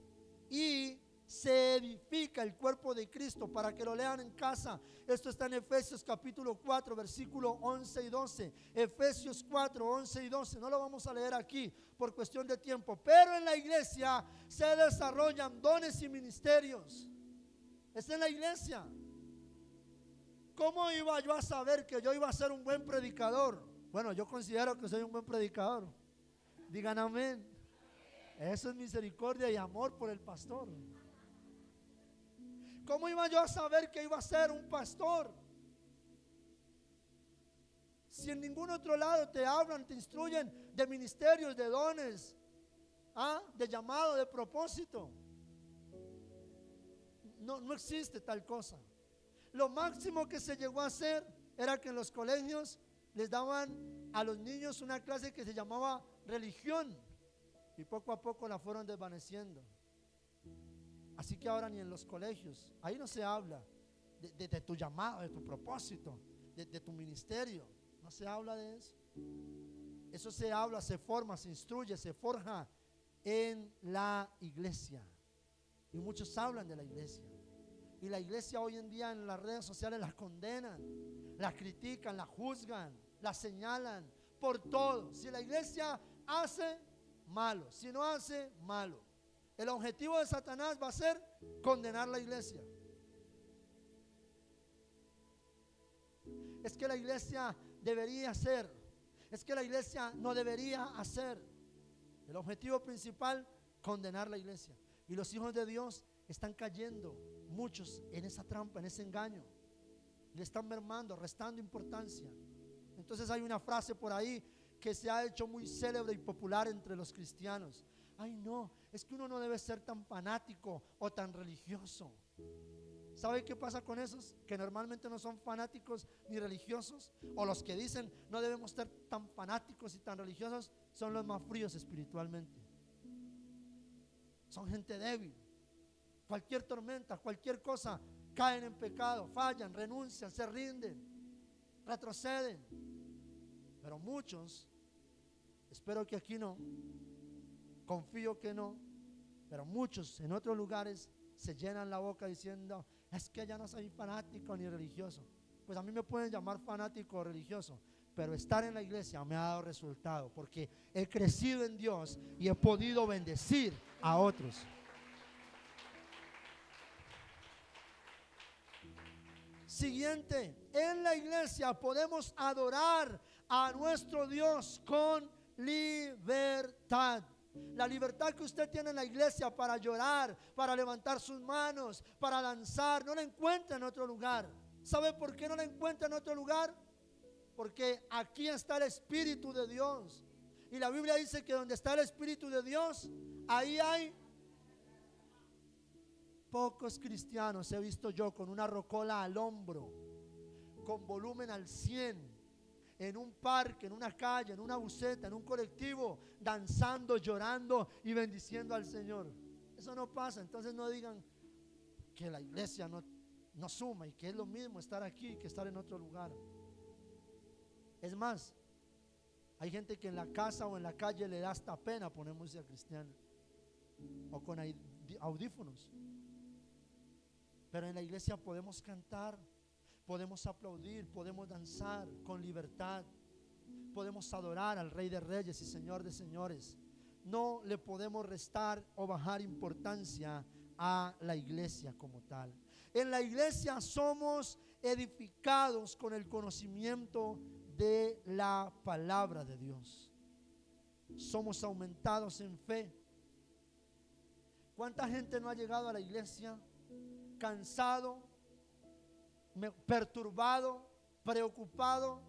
A: y se edifica el cuerpo de Cristo. Para que lo lean en casa, esto está en Efesios capítulo 4 versículo 11 y 12. Efesios 4, 11 y 12. No lo vamos a leer aquí por cuestión de tiempo, pero en la iglesia se desarrollan dones y ministerios. Es en la iglesia. ¿Cómo iba yo a saber que yo iba a ser un buen predicador? Bueno, yo considero que soy un buen predicador. Digan amén. Eso es misericordia y amor por el pastor. ¿Cómo iba yo a saber que iba a ser un pastor? Si en ningún otro lado te hablan, te instruyen de ministerios, de dones, de llamado, de propósito. No existe tal cosa. Lo máximo que se llegó a hacer era que en los colegios les daban a los niños una clase que se llamaba religión, y poco a poco la fueron desvaneciendo. Así que ahora ni en los colegios, ahí no se habla de tu llamado, de tu propósito, de tu ministerio. No se habla de eso. Eso se habla, se forma, se instruye, se forja en la iglesia. Y muchos hablan de la iglesia. Y la iglesia hoy en día en las redes sociales la condenan, la critican, la juzgan, la señalan por todo. Si la iglesia hace, malo. Si no hace, malo. El objetivo de Satanás va a ser condenar la iglesia. Es que la iglesia debería hacer. Es que la iglesia no debería hacer. El objetivo principal, condenar la iglesia. Y los hijos de Dios están cayendo, muchos, en esa trampa, en ese engaño. Le están mermando, restando importancia. Entonces hay una frase por ahí que se ha hecho muy célebre y popular entre los cristianos. Ay, no, es que uno no debe ser tan fanático o tan religioso. ¿Sabe qué pasa con esos? Que normalmente no son fanáticos ni religiosos. O los que dicen no debemos ser tan fanáticos y tan religiosos son los más fríos espiritualmente. Son gente débil. Cualquier tormenta, cualquier cosa, caen en pecado, fallan, renuncian, se rinden, retroceden. Pero muchos, espero que aquí no, confío que no, pero muchos en otros lugares se llenan la boca diciendo: es que ya no soy fanático ni religioso. Pues a mí me pueden llamar fanático o religioso, pero estar en la iglesia me ha dado resultado, porque he crecido en Dios y he podido bendecir a otros. Siguiente, en la iglesia podemos adorar a nuestro Dios con libertad. La libertad que usted tiene en la iglesia para llorar, para levantar sus manos, para danzar, no la encuentra en otro lugar. ¿Sabe por qué no la encuentra en otro lugar? Porque aquí está el Espíritu de Dios. Y la Biblia dice que donde está el Espíritu de Dios, ahí hay pocos cristianos. He visto yo con una rocola al hombro, con volumen al 100, en un parque, en una calle, en una buseta, en un colectivo, danzando, llorando y bendiciendo al Señor. Eso no pasa. Entonces no digan que la iglesia no suma y que es lo mismo estar aquí que estar en otro lugar. Es más, hay gente que en la casa o en la calle le da hasta pena poner música cristiana o con audífonos. Pero en la iglesia podemos cantar, podemos aplaudir, podemos danzar con libertad, podemos adorar al Rey de Reyes y Señor de Señores. No le podemos restar o bajar importancia a la iglesia como tal. En la iglesia somos edificados con el conocimiento de la palabra de Dios. Somos aumentados en fe. ¿Cuánta gente no ha llegado a la iglesia cansado, perturbado, preocupado,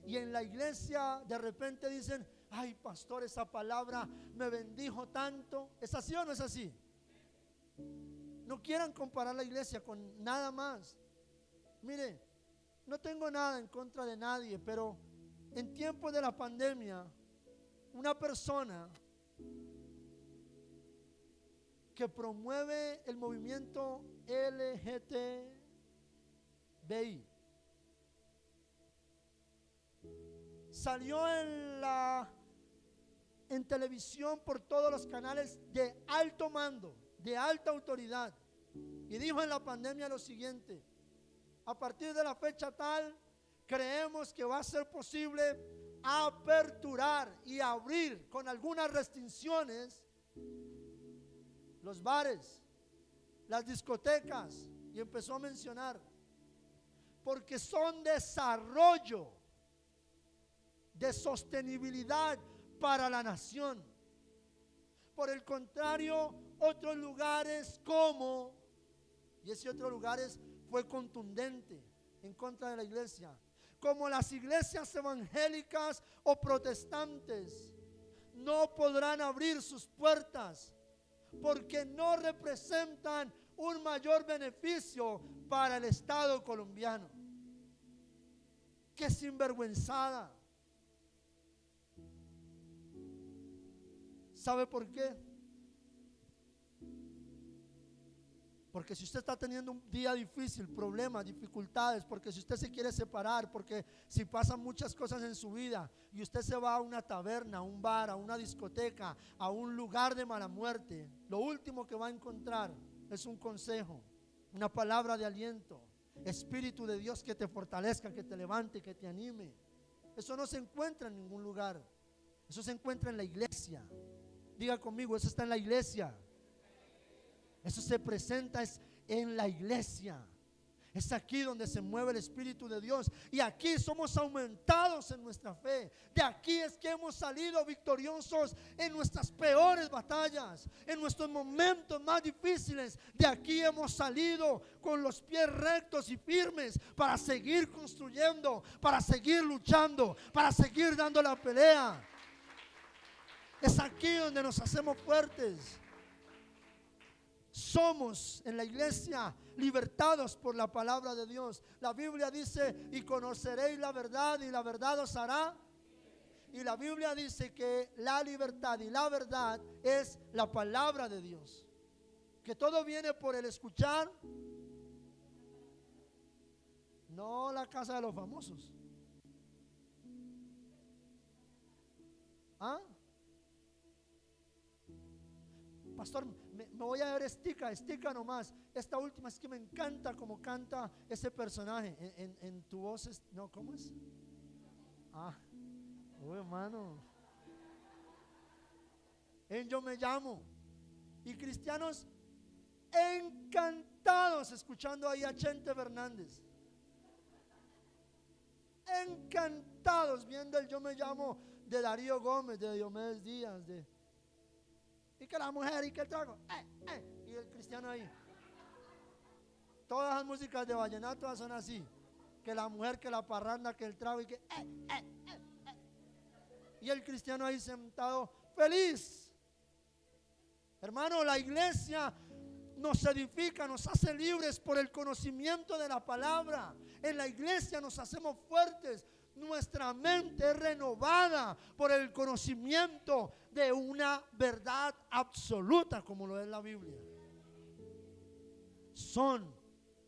A: y en la iglesia de repente dicen: ay, pastor, esa palabra me bendijo tanto? ¿Es así o no es así? No quieran comparar la iglesia con nada más. Mire, no tengo nada en contra de nadie, pero en tiempos de la pandemia, una persona que promueve el movimiento LGTBI salió en televisión por todos los canales de alto mando, de alta autoridad, y dijo en la pandemia lo siguiente: a partir de la fecha tal, creemos que va a ser posible aperturar y abrir con algunas restricciones los bares, las discotecas, y empezó a mencionar, porque son desarrollo de sostenibilidad para la nación. Por el contrario, otros lugares como, y ese otro lugares fue contundente en contra de la iglesia, como las iglesias evangélicas o protestantes, no podrán abrir sus puertas porque no representan un mayor beneficio para el Estado colombiano. ¡Qué sinvergüenzada! ¿Sabe por qué? Porque si usted está teniendo un día difícil, problemas, dificultades, porque si usted se quiere separar, porque si pasan muchas cosas en su vida y usted se va a una taberna, a un bar, a una discoteca, a un lugar de mala muerte, lo último que va a encontrar es un consejo, una palabra de aliento, Espíritu de Dios que te fortalezca, que te levante, que te anime. Eso no se encuentra en ningún lugar. Eso se encuentra en la iglesia. Diga conmigo, eso está en la iglesia. Eso se presenta en la iglesia. Es aquí donde se mueve el Espíritu de Dios, y aquí somos aumentados en nuestra fe. De aquí es que hemos salido victoriosos en nuestras peores batallas, en nuestros momentos más difíciles. De aquí hemos salido con los pies rectos y firmes para seguir construyendo, para seguir luchando, para seguir dando la pelea. Es aquí donde nos hacemos fuertes. Somos en la iglesia libertados por la palabra de Dios. La Biblia dice: y conoceréis la verdad y la verdad os hará. Y la Biblia dice que la libertad y la verdad es la palabra de Dios. Que todo viene por el escuchar. No la casa de los famosos. ¿Ah? Pastor, me voy a ver estica nomás. Esta última es que me encanta como canta ese personaje. En tu voz no, ¿cómo es? Uy, hermano. En Yo Me Llamo. Y cristianos encantados escuchando ahí a Chente Fernández. Encantados viendo el Yo Me Llamo de Darío Gómez, de Diomedes Díaz, y que la mujer y que el trago, y el cristiano ahí. Todas las músicas de vallenato son así. que la mujer, que la parranda, que el trago y que y el cristiano ahí sentado feliz. Hermano, la iglesia nos edifica, nos hace libres por el conocimiento de la palabra. En la iglesia nos hacemos fuertes. Nuestra mente es renovada por el conocimiento de una verdad absoluta, como lo es la Biblia.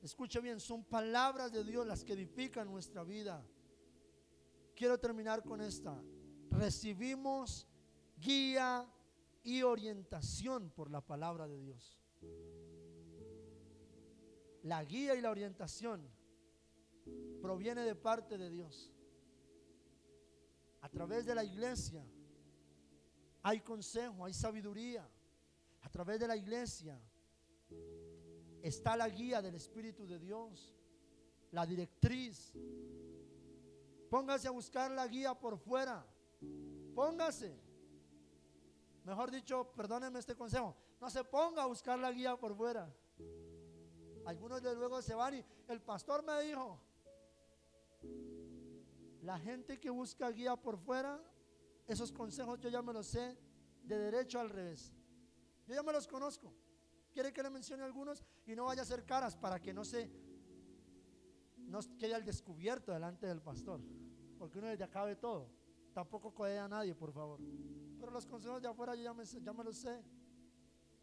A: Escuche bien, son palabras de Dios las que edifican nuestra vida. Quiero terminar con esta. Recibimos guía y orientación por la palabra de Dios. La guía y la orientación proviene de parte de Dios. A través de la iglesia hay consejo, hay sabiduría. A través de la iglesia está la guía del Espíritu de Dios, la directriz. Póngase a buscar la guía por fuera. Póngase. Mejor dicho, perdónenme este consejo, no se ponga a buscar la guía por fuera. Algunos de luego se van y el pastor me dijo, la gente que busca guía por fuera, esos consejos yo ya me los sé de derecho al revés. Yo ya me los conozco. Quiere que le mencione algunos y no vaya a hacer caras para que no quede al descubierto delante del pastor, porque uno les acabe todo. Tampoco codea a nadie, por favor. Pero los consejos de afuera yo ya me los sé.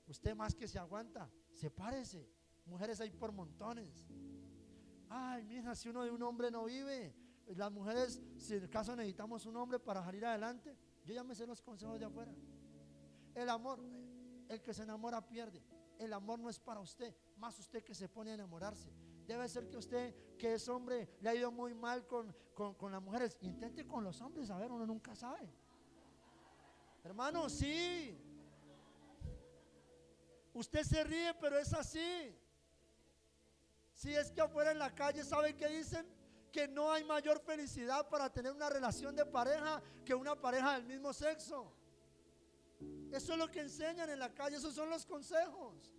A: Usted más que se aguanta, sepárese. Mujeres hay por montones. Ay, mija, si uno de un hombre no vive, las mujeres, si en el caso necesitamos un hombre para salir adelante, yo ya me sé los consejos de afuera. El amor, el que se enamora pierde. El amor no es para usted, más usted que se pone a enamorarse. Debe ser que usted, que es hombre, le ha ido muy mal con las mujeres. Intente con los hombres, a ver, uno nunca sabe. Hermano, sí. Usted se ríe, pero es así. Si es que afuera en la calle, ¿sabe qué dicen? Que no hay mayor felicidad para tener una relación de pareja que una pareja del mismo sexo. Eso es lo que enseñan en la calle, esos son los consejos.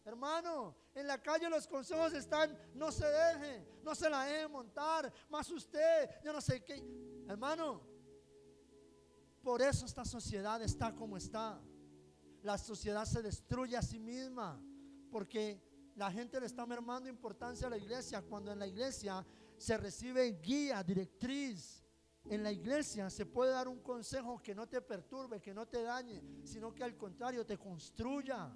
A: Hermano, en la calle los consejos están: no se deje, no se la deje montar, más usted, yo no sé qué. Hermano, por eso esta sociedad está como está. La sociedad se destruye a sí misma porque la gente le está mermando importancia a la iglesia, cuando en la iglesia se recibe guía, directriz. En la iglesia se puede dar un consejo que no te perturbe, que no te dañe, sino que al contrario te construya.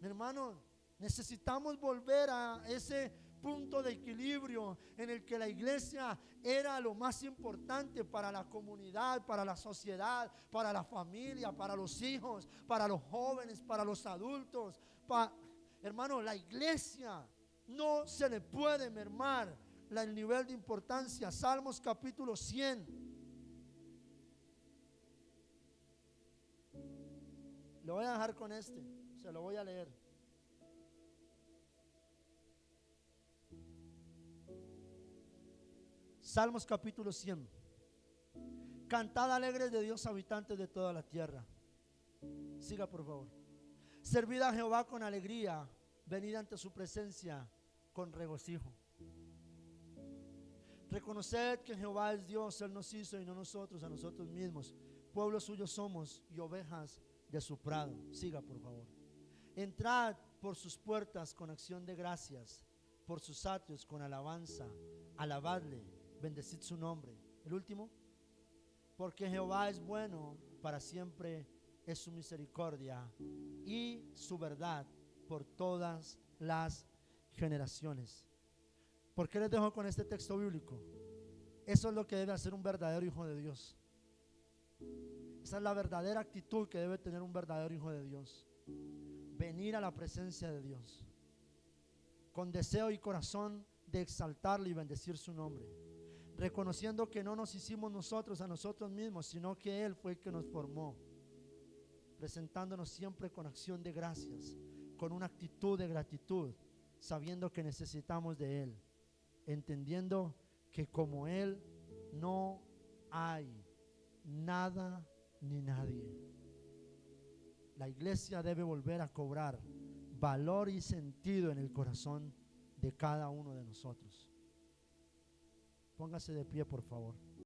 A: Mi hermano, necesitamos volver a ese punto de equilibrio en el que la iglesia era lo más importante para la comunidad, para la sociedad, para la familia, para los hijos, para los jóvenes, para los adultos. Hermano, la iglesia no se le puede mermar el nivel de importancia. Salmos capítulo 100. Lo voy a dejar con se lo voy a leer. Salmos capítulo 100. Cantad alegres de Dios, habitantes de toda la tierra. Siga, por favor. Servid a Jehová con alegría, venid ante su presencia con regocijo. Reconoced que Jehová es Dios, Él nos hizo y no nosotros a nosotros mismos. Pueblo suyo somos y ovejas de su prado. Siga, por favor. Entrad por sus puertas con acción de gracias, por sus atrios con alabanza. Alabadle, bendecid su nombre. El último. Porque Jehová es bueno, para siempre es su misericordia y su verdad por todas las generaciones. ¿Por qué les dejo con este texto bíblico? Eso es lo que debe hacer un verdadero hijo de Dios. Esa es la verdadera actitud que debe tener un verdadero hijo de Dios. Venir a la presencia de Dios con deseo y corazón de exaltarle y bendecir su nombre, reconociendo que no nos hicimos nosotros a nosotros mismos, sino que Él fue el que nos formó, presentándonos siempre con acción de gracias, con una actitud de gratitud, sabiendo que necesitamos de Él, entendiendo que como Él no hay nada ni nadie. La iglesia debe volver a cobrar valor y sentido en el corazón de cada uno de nosotros. Póngase de pie, por favor.